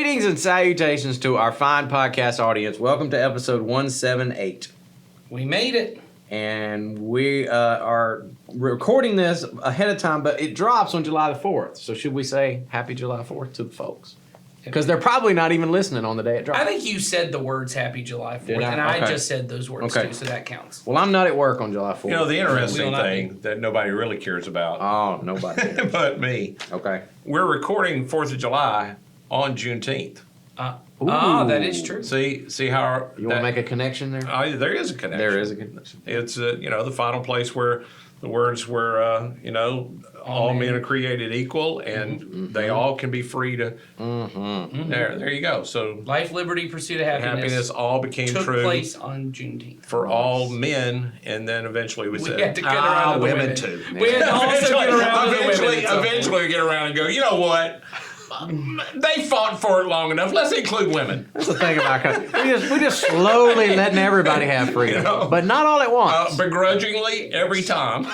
Greetings and salutations to our fine podcast audience. Welcome to episode 178. We made it. And we are recording this ahead of time, but it drops on July the 4th. So should we say Happy July 4th to the folks? Because they're probably not even listening on the day it drops. I think you said the words Happy July 4th, and I just said those words too, so that counts. Well, I'm not at work on July 4th. You know, the interesting thing that nobody really cares about. Oh, nobody cares. But me. Okay. We're recording 4th of July on Juneteenth. That is true. See how... You want to make a connection there? There is a connection. There is a connection. It's, the final place where the words were, all men are created equal, and they all can be free to... There you go. So Life, liberty, pursuit of happiness all became took true place on Juneteenth. for all men, and then eventually we said, had to get around to the women too. We had to also get around to the women. Eventually get around and go, you know what? They fought for it long enough. Let's include women. That's the thing about we just slowly letting everybody have freedom, but not all at once. Begrudgingly, every time.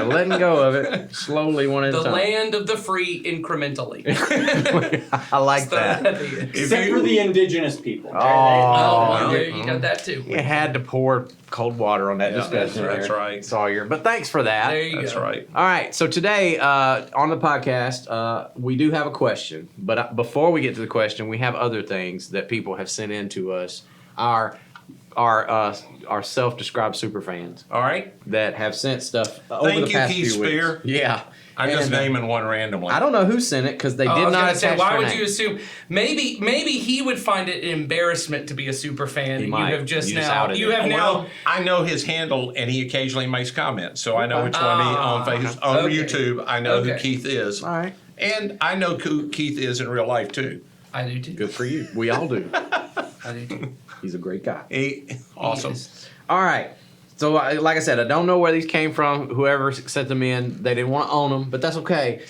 Letting go of it slowly, one at a The time. land of the free incrementally. I like that. Except for the indigenous people. You got that too. You had to pour cold water on that discussion. That's right. Sawyer. But thanks for that. There you go. That's right. All right. So today on the podcast, we do have a question. But before we get to the question, we have other things that people have sent in to us. Our self-described super fans. All right. That have sent stuff over the past few weeks. Keith Spear. Yeah. I'm just naming one randomly. I don't know who sent it because they did not attach why their would name. you assume? Maybe he would find it an embarrassment to be a super fan. He and might. You have just You just now. outed You him. have now. Well, I know his handle, and he occasionally makes comments, so I know which one he on Facebook, on YouTube. I know who Keith is. All right. And I know who Keith is in real life too. I do too. Good for you. We all do. I do too. He's a great guy. Awesome. All right. So, like I said, I don't know where these came from. Whoever sent them in, they didn't want to own them, but that's okay.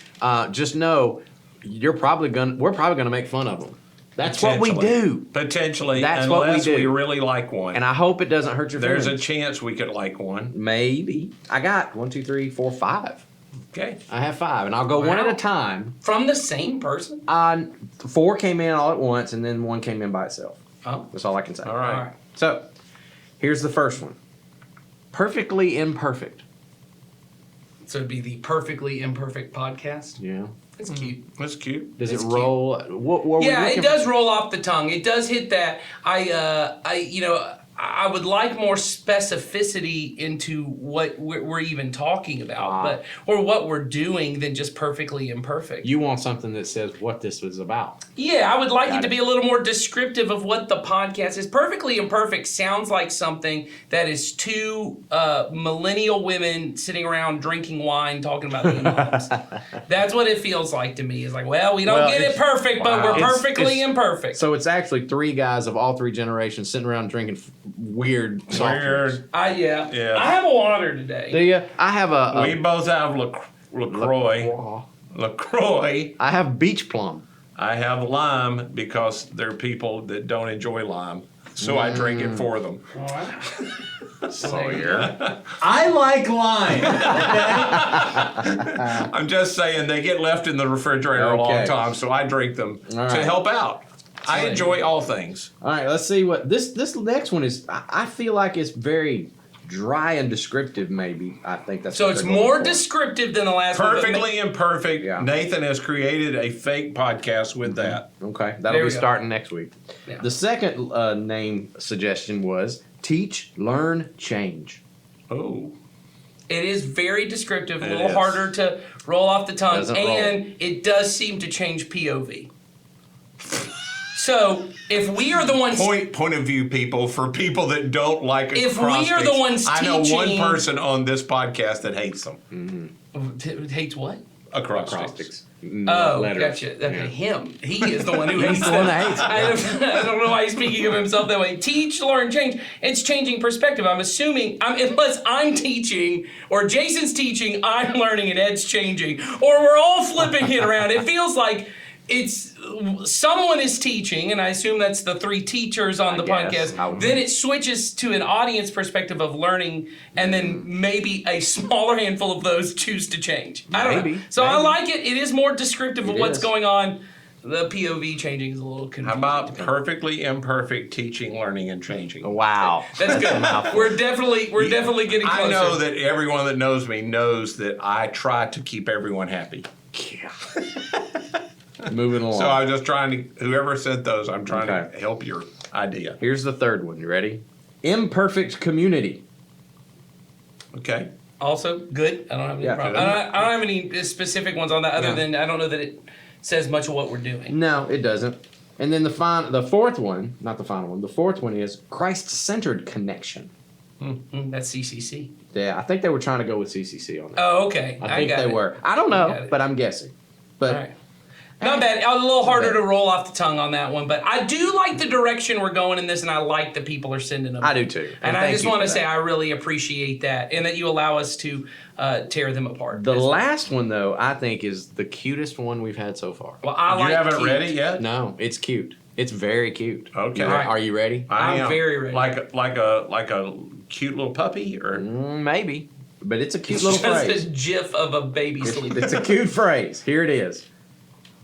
Just know we're probably gonna make fun of them. That's what we do. Potentially, That's what we unless do. we really like one. And I hope it doesn't hurt your There's feelings. a chance we could like one. Maybe. I got 1, 2, 3, 4, 5. Okay. I have 5, and I'll go one at a time. From the same person? 4 came in all at once, and then 1 came in by itself. Oh. That's all I can say. All right. So, here's the first one. Perfectly imperfect. So it'd be the Perfectly Imperfect podcast. Yeah. It's cute. That's cute. Does It's it roll? What were we Yeah, looking it does roll off the tongue. It does hit that. I would like more specificity into what we're even talking about, or what we're doing than just perfectly imperfect. You want something that says what this was about. Yeah, I would like it to be a little more descriptive of what the podcast is. Perfectly Imperfect sounds like something that is two millennial women sitting around drinking wine talking about their moms. That's what it feels like to me. It's like, well, we don't get it perfect, but we're perfectly imperfect. So it's actually 3 guys of all 3 generations sitting around drinking weird soft drinks. Yeah. I have a water today. Do you? I have a We both have LaCroix. LaCroix. I have beach plum. I have lime because there are people that don't enjoy lime. So I drink it for them. All right. Sawyer. I like lime. I'm just saying they get left in the refrigerator a long time, so I drink them to help out. I enjoy all things. All right, let's see what this next one is. I feel like it's very dry and descriptive. Maybe I think that's So what it's they're going more for. descriptive than the last one. Perfectly imperfect. Yeah. Nathan has created a fake podcast with that. Okay, There that'll we be go. starting next week. Yeah. The second name suggestion was teach, learn, change. Oh. It is very descriptive, a It little is. harder to roll off the tongue, Doesn't roll. and it does seem to change POV. So if we are the ones Point of view, people, for people that don't like If we are acrostics, the ones I know one teaching- person on this podcast that hates them. hates what? Acrostics. Oh, letters. gotcha. Okay, him. He is the one who hates the them. one that hates them. I don't know why he's speaking of himself that way. Teach, learn, change. It's changing perspective. I'm assuming, unless I'm teaching, or Jason's teaching, I'm learning, and Ed's changing, or we're all flipping it around. It feels like it's someone is teaching, and I assume that's the 3 teachers on the guess. podcast. Then it switches to an audience perspective of learning, and then maybe a smaller handful of those choose to change. I don't know. Maybe. So I like it. It is more descriptive of what's is. going on. The POV changing is a little confusing. How about perfectly imperfect teaching, learning, and changing? Wow. That's good. We're definitely getting closer. I know that everyone that knows me knows that I try to keep everyone happy. Moving along. So I'm just trying to, whoever said those, I'm trying Okay. to help your idea. Here's the third one. You ready? Imperfect community. Okay. Also, good. I don't have any Yeah. problem. I don't have any specific ones on that other Yeah. than I don't know that it says much of what we're doing. No, it doesn't. And then the fourth one, not the final one, the fourth one is Christ-centered connection. That's CCC. Yeah, I think they were trying to go with CCC on that. Oh, okay. I think got they it. were. I don't Got know, it. but I'm guessing. But All right. Not bad. A little harder bad. to roll off the tongue on that one, but I do like the direction we're going in this, and I like that people are sending them. I do too. And I thank just you want to for say that. I really appreciate that, and that you allow us to tear them apart. The last one, though, I think is the cutest one we've had so far. Well, I like You haven't cute. read it yet? No, it's cute. It's very cute. Okay. You re- Are you ready? I I'm am. very ready. Like a cute little puppy, or Maybe. But it's a cute It's little just phrase. a gif of a baby sleeping. It's a cute phrase. Here it is.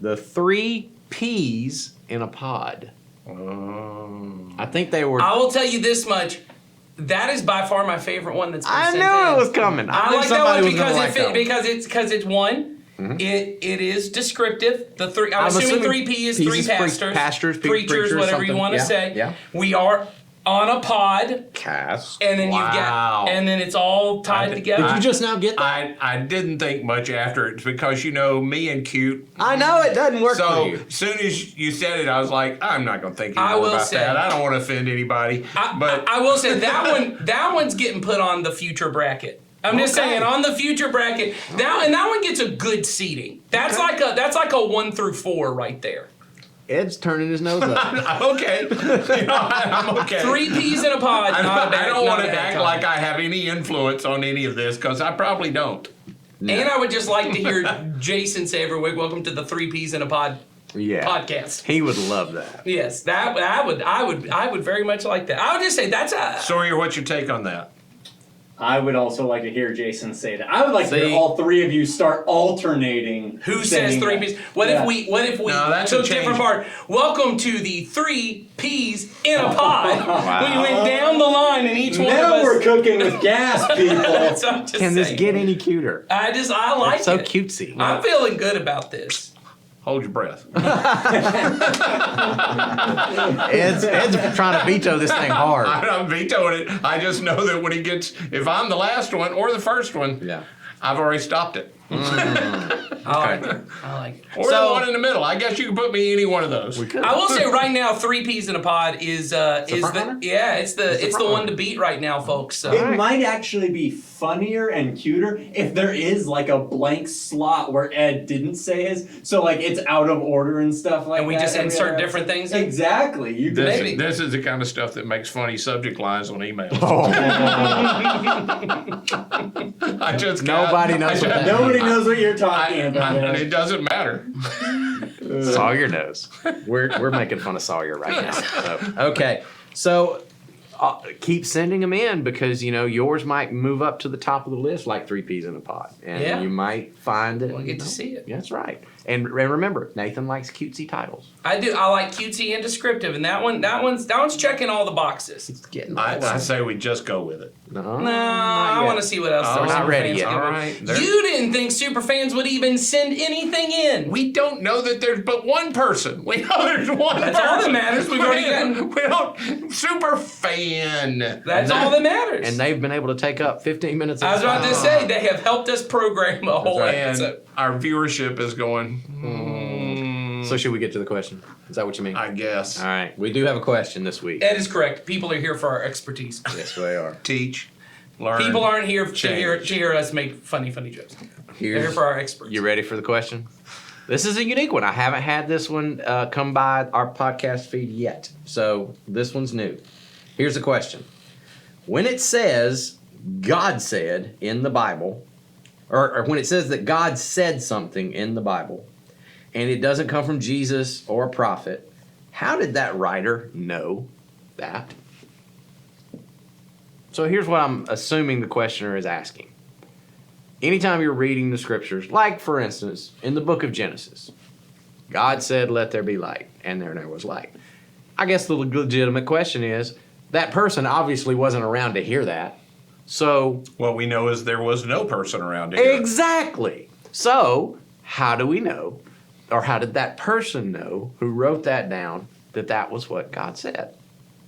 The 3 peas in a pod. I think they were. I will tell you this much. That is by far my favorite one that's been I sent knew in. it was coming. I knew like that somebody one was gonna because like that one. because it's one. It is descriptive. The three. I'm I'm assuming assuming 3P is P's three is pre- pastors, pastors, preachers, preachers, whatever you something. want to Yeah, say. yeah. We are on a pod, Cast. and then Wow. you've got, and then it's all tied together. Did you just now get that? I didn't think much after it because me and cute. I know it doesn't work for So you. as soon as you said it, I was like, I'm not gonna think I anymore will about say- that. I don't want to offend anybody. But I will say that one. That one's getting put on the future bracket. I'm just Okay. saying on the future bracket. That one gets a good seating. That's like a 1 through 4 right there. Ed's turning his nose up. I'm okay. I'm okay. 3 peas in a pod. I Not a bad, don't not want a to bad act time. like I have any influence on any of this because I probably don't. And I would just like to hear Jason say every week, "Welcome to the 3 peas in a pod Yeah. podcast." He would love that. Yes, that I would very much like that. I would just say that's a. Sawyer, what's your take on that? I would also like to hear Jason say that. I would like to See? hear all three of you start alternating. Who says saying 3 that. peas? What Yeah. if we No, that's a took different change. part? Welcome to the 3 peas in a pod. We went down the line and each one of Now us. we're cooking with gas, people. That's what I'm just Can this saying. get any cuter? I like It's so it. cutesy. I'm feeling good about this. Hold your breath. Ed's trying to veto this thing hard. I'm vetoing it. I just know that when he gets, if I'm the last one or the first one, Yeah. I've already stopped it. I like it. I like it. Or So- the one in the middle. I guess you can put me any one of those. I will say right now, 3 peas in a pod is front the runner? yeah, it's the front one runner. to beat right now, folks. So. It might actually be funnier and cuter if there is like a blank slot where Ed didn't say his, so like it's out of order and stuff like that. And we just every insert other different episode. things in? Exactly. You could This, Maybe. this is the kind of stuff that makes funny subject lines on emails. I just Nobody knows what that Nobody knows what you're talking and about. it doesn't matter. Sawyer knows. We're making fun of Sawyer right now. So, okay, so keep sending them in because yours might move up to the top of the list like 3 peas in a pod, and Yeah. you might find that We'll get to see it. That's right. And remember, Nathan likes cutesy titles. I do. I like cutesy and descriptive, and that one's checking all the boxes. It's getting. I say we just go with it. No, No, not I yet. want to see what else. Oh, our not super ready fans yet. give All us. right. There- You didn't think super fans would even send anything in. We don't know that there's but one person. We know there's one That's all that person. matters. We've already gotten- We don't super fan. That's all that matters. And they've been able to take up 15 minutes. I was about to time. say they have helped us program a whole right. And episode. our viewership is going, So should we get to the question? Is that what you mean? I guess. All right, we do have a question this week. Ed is correct. People are here for our expertise. Yes, they are. Teach, learn. People aren't here to change. hear us make funny jokes. They're here Here's, for our experts. you ready for the question? This is a unique one. I haven't had this one come by our podcast feed yet, so this one's new. Here's the question: when it says God said in the Bible, or when it says that God said something in the Bible, and it doesn't come from Jesus or a prophet, how did that writer know that? So here's what I'm assuming the questioner is asking. Anytime you're reading the scriptures, like for instance, in the book of Genesis, God said, "Let there be light," and there was light. I guess the legitimate question is, that person obviously wasn't around to hear that. So What we know is there was no person around to hear it. exactly. So how do we know, or how did that person know who wrote that down, that that was what God said?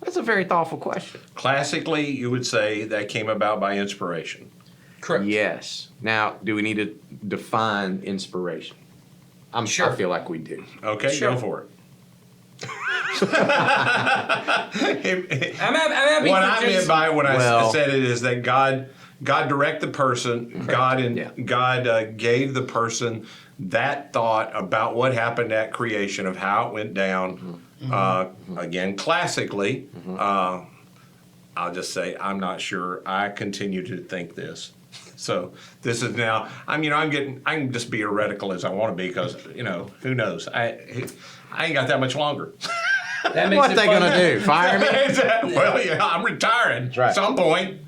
That's a very thoughtful question. Classically, you would say that came about by inspiration. Correct. Yes. Now, do we need to define inspiration? I Sure. feel like we do. Okay, Sure. go for it. I'm happy What for I meant Jason. by when I Well- said it is that God directed the person. Yeah. God gave the person that thought about what happened at creation, of how it went down. Again, classically, I'll just say I'm not sure. I continue to think this. So this is now. I can just be heretical as I want to be, because who knows? I ain't got that much longer. That makes What it they fun. gonna do? Fire me? Well, yeah, I'm retiring right. at some point.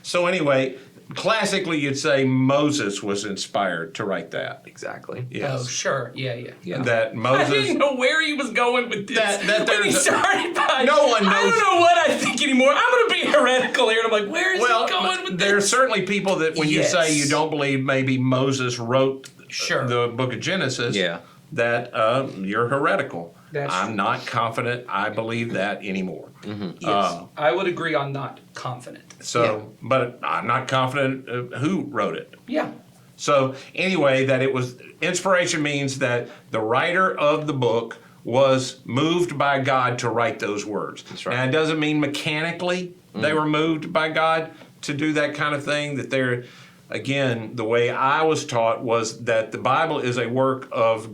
So anyway, classically, you'd say Moses was inspired to write that. Exactly. Yes. Oh, sure. Yeah. That I Moses. didn't know where he was going with this. That when he there's a- started by, No one I knows. don't know what I think anymore. I'm going to be heretical here. And I'm like, where is Well, he going with there's this? certainly people that when you say Yes. you don't believe maybe Moses wrote Sure. the book of Genesis, Yeah. that you're heretical. That's I'm true. not confident I believe that anymore. Yes, I would agree on not confident. So, but I'm not confident who wrote it. Yeah. So anyway, that it was inspiration means that the writer of the book was moved by God to write those words. That's right. Now, it doesn't mean mechanically they were moved by God to do that kind of thing. That they're, again, the way I was taught was that the Bible is a work of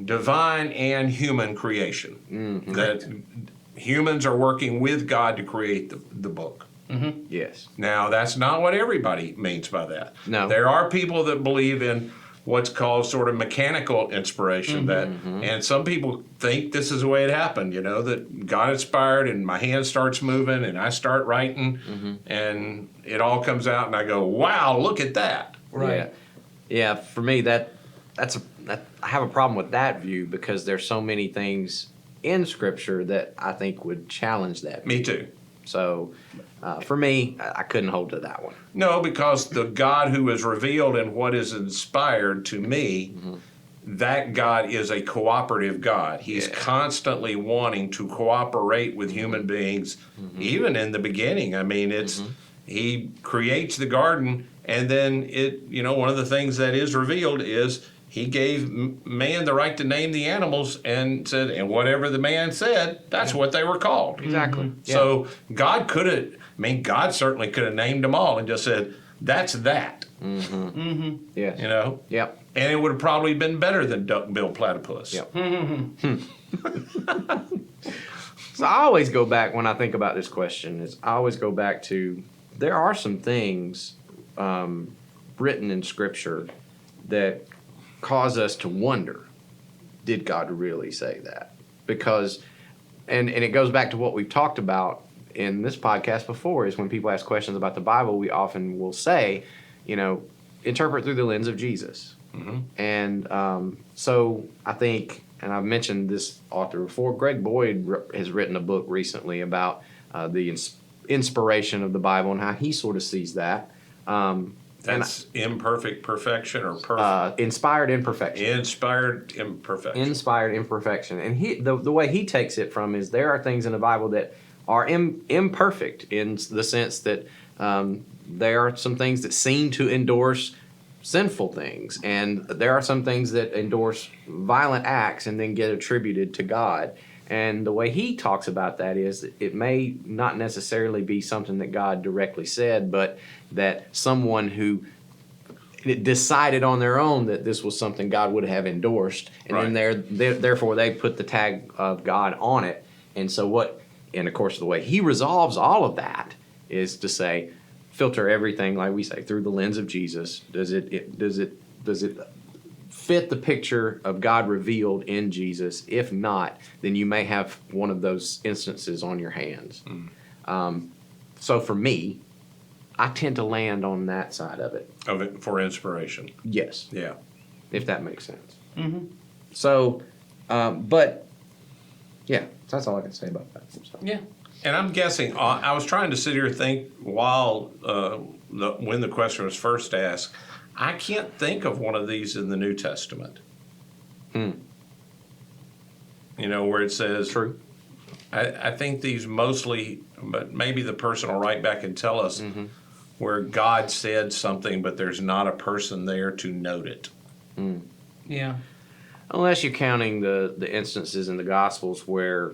divine and human creation. That humans are working with God to create the book. Yes. Now, that's not what everybody means by that. No. There are people that believe in what's called sort of mechanical inspiration, and some people think this is the way it happened, that God inspired and my hand starts moving and I start writing and it all comes out and I go, wow, look at that. Right. Yeah. For me, I have a problem with that view, because there's so many things in Scripture that I think would challenge that. Me too. So, for me, I couldn't hold to that one. No, because the God who is revealed in what is inspired to me, that God is a cooperative God. He's constantly wanting to cooperate with human beings, even in the beginning. I mean, he creates the garden, and then one of the things that is revealed is he gave man the right to name the animals, and said, and whatever the man said, that's what they were called. Exactly. So God God certainly could have named them all and just said, that's that, Yes. Yep. and it would have probably been better than Duck-billed platypus. Yep. So I always go back, when I think about this question, I always go back to, there are some things written in Scripture that cause us to wonder, did God really say that? Because, and it goes back to what we've talked about in this podcast before, is when people ask questions about the Bible, we often will say, interpret through the lens of Jesus. And so I think, and I've mentioned this author before, Greg Boyd has written a book recently about the inspiration of the Bible and how he sort of sees that. That's imperfect perfection, or perfect. Inspired imperfection. Inspired imperfection. Inspired imperfection. And the way he takes it from is, there are things in the Bible that are imperfect, in the sense that there are some things that seem to endorse sinful things, and there are some things that endorse violent acts and then get attributed to God. And the way he talks about that is, it may not necessarily be something that God directly said, but that someone who decided on their own that this was something God would have endorsed, and then therefore they put the tag of God on it. And so and of course the way he resolves all of that is to say, filter everything, like we say, through the lens of Jesus. Does it fit the picture of God revealed in Jesus? If not, then you may have one of those instances on your hands. So for me, I tend to land on that side of it. Of it for inspiration. Yes. Yeah. if that makes sense. Mm-hmm. So, but yeah, that's all I can say about that. So. Yeah. And I'm guessing, I was trying to sit here and think while when the question was first asked, I can't think of one of these in the New Testament. You know, where it says, True. I think these mostly, but maybe the person will write back and tell us where God said something, but there's not a person there to note it. Yeah. Unless you're counting the instances in the Gospels where,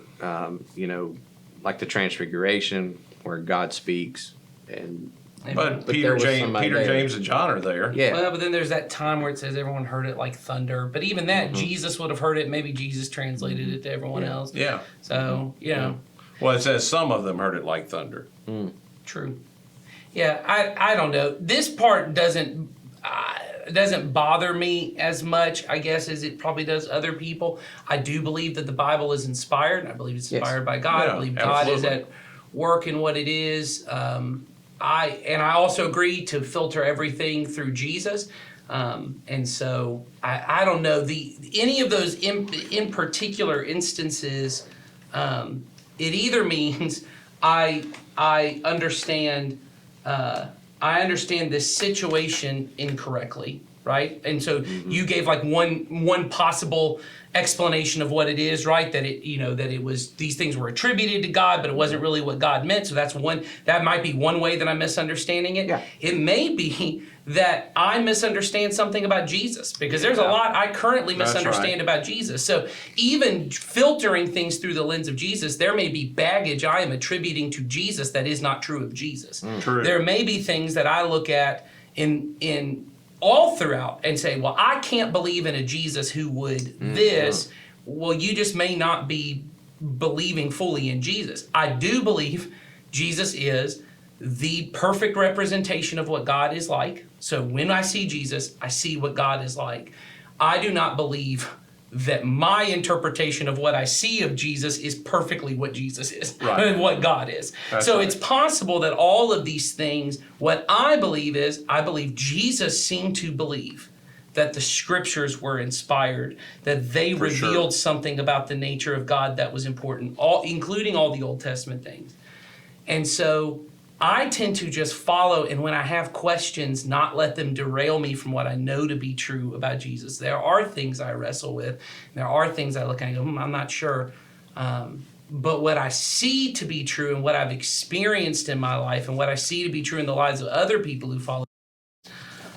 you know, like the Transfiguration, where God speaks, But there Peter, was somebody there. James, and John are there. Yeah. Well, but then there's that time where it says everyone heard it like thunder. But even that, Jesus would have heard it. Maybe Jesus translated it to everyone else. Yeah. So, you know, Well, it says some of them heard it like thunder. true. Yeah, I don't know. This part doesn't bother me as much, I guess, as it probably does other people. I do believe that the Bible is inspired. And I believe it's inspired by God. Yeah, I believe God is absolutely. at work in what it is. I also agree to filter everything through Jesus. And so I don't know any of those in particular instances. It either means I understand this situation incorrectly, right? And so you gave like one possible explanation of what it is, right? That it was these things were attributed to God, but it wasn't really what God meant. So that might be one way that I'm misunderstanding it. Yeah. It may be that I misunderstand something about Jesus, because there's a lot I currently That's misunderstand right. about Jesus. So even filtering things through the lens of Jesus, there may be baggage I am attributing to Jesus that is not true of Jesus. True. There may be things that I look at in all throughout and say, well, I can't believe in a Jesus who would this. Well, you just may not be believing fully in Jesus. I do believe Jesus is the perfect representation of what God is like. So when I see Jesus, I see what God is like. I do not believe that my interpretation of what I see of Jesus is perfectly what Jesus is, Right. and what God is. That's so right. it's possible that all of these things, what I believe is, I believe Jesus seemed to believe that the scriptures were inspired, that they For sure. revealed something about the nature of God that was important, including all the Old Testament things. And so I tend to just follow, and when I have questions, not let them derail me from what I know to be true about Jesus. There are things I wrestle with. There are things I look at and go, I'm not sure. But what I see to be true and what I've experienced in my life and what I see to be true in the lives of other people who follow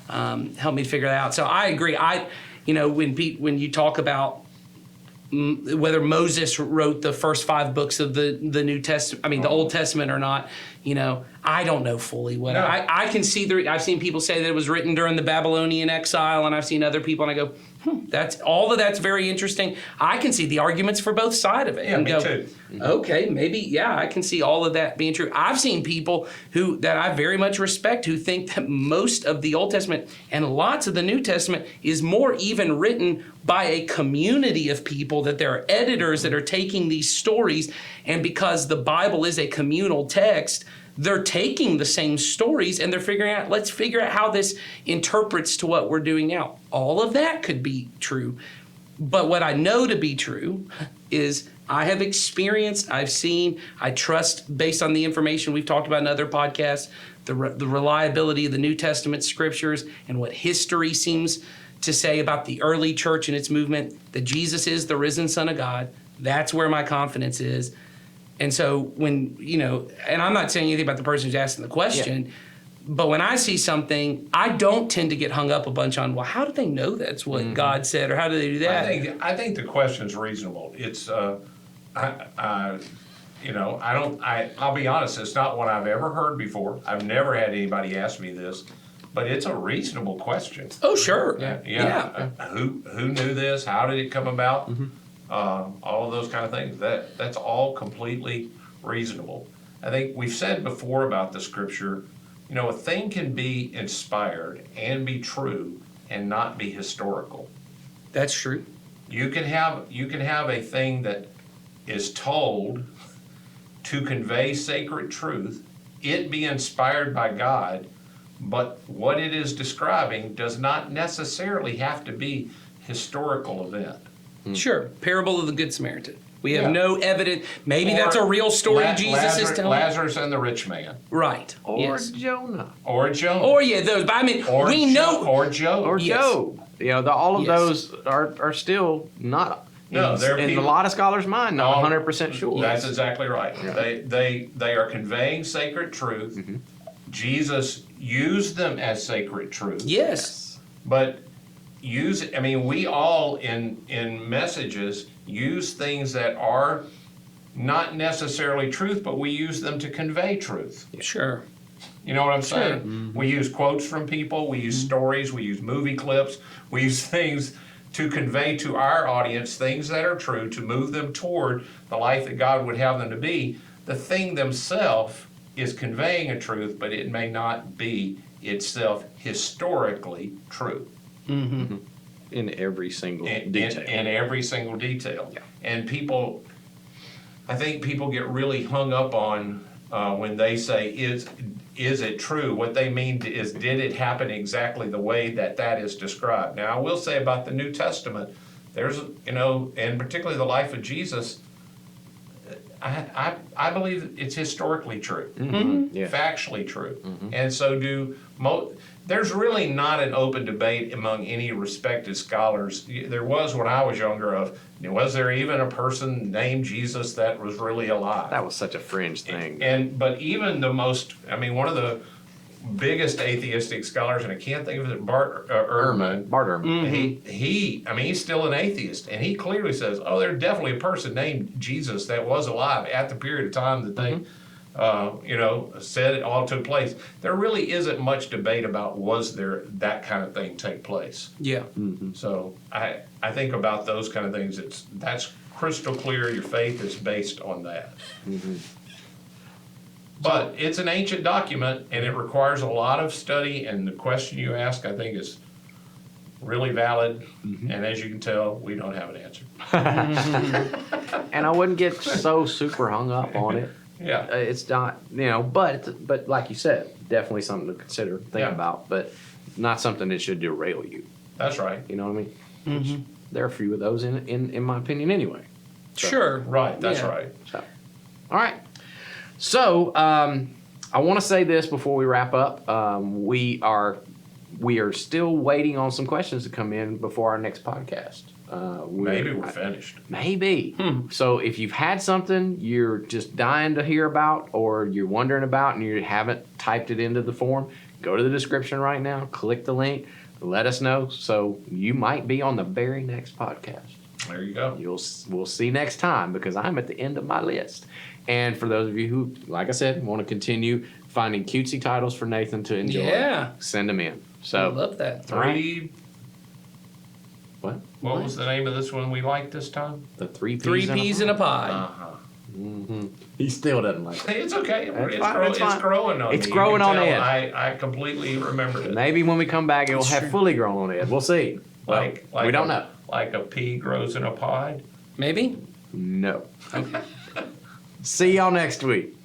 help me figure that out. So I agree. When you talk about whether Moses wrote the first 5 books of the New Testament, the Old Testament or not, I don't know fully what. No. I can see I've seen people say that it was written during the Babylonian exile, and I've seen other people, and I go, that's very interesting. I can see the arguments for both sides of it. Yeah, and me go, too. Okay, maybe, yeah, I can see all of that being true. I've seen people that I very much respect who think that most of the Old Testament and lots of the New Testament is more even written by a community of people, that there are editors that are taking these stories, and because the Bible is a communal text, they're taking the same stories and they're let's figure out how this interprets to what we're doing now. All of that could be true. But what I know to be true is I have experienced, I've seen, I trust, based on the information we've talked about in other podcasts, the reliability of the New Testament scriptures and what history seems to say about the early church and its movement, that Jesus is the risen Son of God. That's where my confidence is. And so when, and I'm not saying anything about the person who's asking the question, but when I see something, I don't tend to get hung up a bunch on, well, how do they know that's what God said, or how do they do that? I think the question's reasonable. It's I'll be honest, it's not one I've ever heard before. I've never had anybody ask me this, but it's a reasonable question. Oh, sure. Yeah. Who knew this? How did it come about? All of those kind of things. That's all completely reasonable. I think we've said before about the scripture, a thing can be inspired and be true and not be historical. That's true. You can have a thing that is told to convey sacred truth, it be inspired by God, but what it is describing does not necessarily have to be historical event. Sure. Parable of the Good Samaritan. We have Yeah. no evidence. Maybe Or that's a real story Jesus is telling. Lazarus and the rich man, Right. Or yes. Jonah. or Jonah, Or yeah, those. But I mean, we know. or Job. Or Yes. Job. You know, all of Yes. those are still not, No, there are in a people- lot of scholars' mind, not No, 100% sure. That's exactly right. They are conveying sacred truth. Mm-hmm. Jesus used them as sacred truth. Yes. But we all in messages use things that are not necessarily truth, but we use them to convey truth. Sure. You know what I'm saying? Mm-hmm. We use quotes from people, we use stories, we use movie clips, we use things to convey to our audience things that are true, to move them toward the life that God would have them to be. The thing themselves is conveying a truth, but it may not be itself historically true. In every single In detail. every single detail. Yeah. And I think people get really hung up on when they say, is it true? What they mean is, did it happen exactly the way that is described? Now, I will say about the New Testament, there's, and particularly the life of Jesus, I believe it's historically true, Yeah. factually true. And so there's really not an open debate among any respected scholars. There was when I was younger was there even a person named Jesus that was really alive? That was such a fringe thing. But even one of the biggest atheistic scholars, and I can't think of it, Bart Ehrman. Bart Ehrman. He's still an atheist, and he clearly says, there's definitely a person named Jesus that was alive at the period of time that they, said it all took place. There really isn't much debate about was there that kind of thing take place. Yeah. So I think about those kind of things. That's crystal clear. Your faith is based on that. But it's an ancient document, and it requires a lot of study, and the question you ask, I think, is really valid, and as you can tell, we don't have an answer. And I wouldn't get so super hung up on it. Yeah. It's not, but like you said, definitely something to consider, think Yeah. about, but not something that should derail you. That's right. You know what I mean? Which, there are a few of those in my opinion anyway. Sure. Right, that's Yeah. right. So, all right. So I want to say this before we wrap up. We are still waiting on some questions to come in before our next podcast. Maybe we're finished. Maybe. So if you've had something you're just dying to hear about, or you're wondering about and you haven't typed it into the form, go to the description right now, click the link, let us know. So you might be on the very next podcast. There you go. We'll see next time, because I'm at the end of my list. And for those of you who, like I said, want to continue finding cutesy titles for Nathan to enjoy, Yeah. send them in. I So love that. All right. What What? was the name of this one we liked this time? The three Peas in a pie. Uh-huh. He still doesn't like it. Hey, it's okay. That's It's, fine, that's fine. it's growing on It's me. growing You can on tell Ed. I completely remembered it. Maybe when we come back, it'll have fully grown on it. We'll see. Like we don't know. Like a pea grows in a pod. Maybe? No. See y'all next week.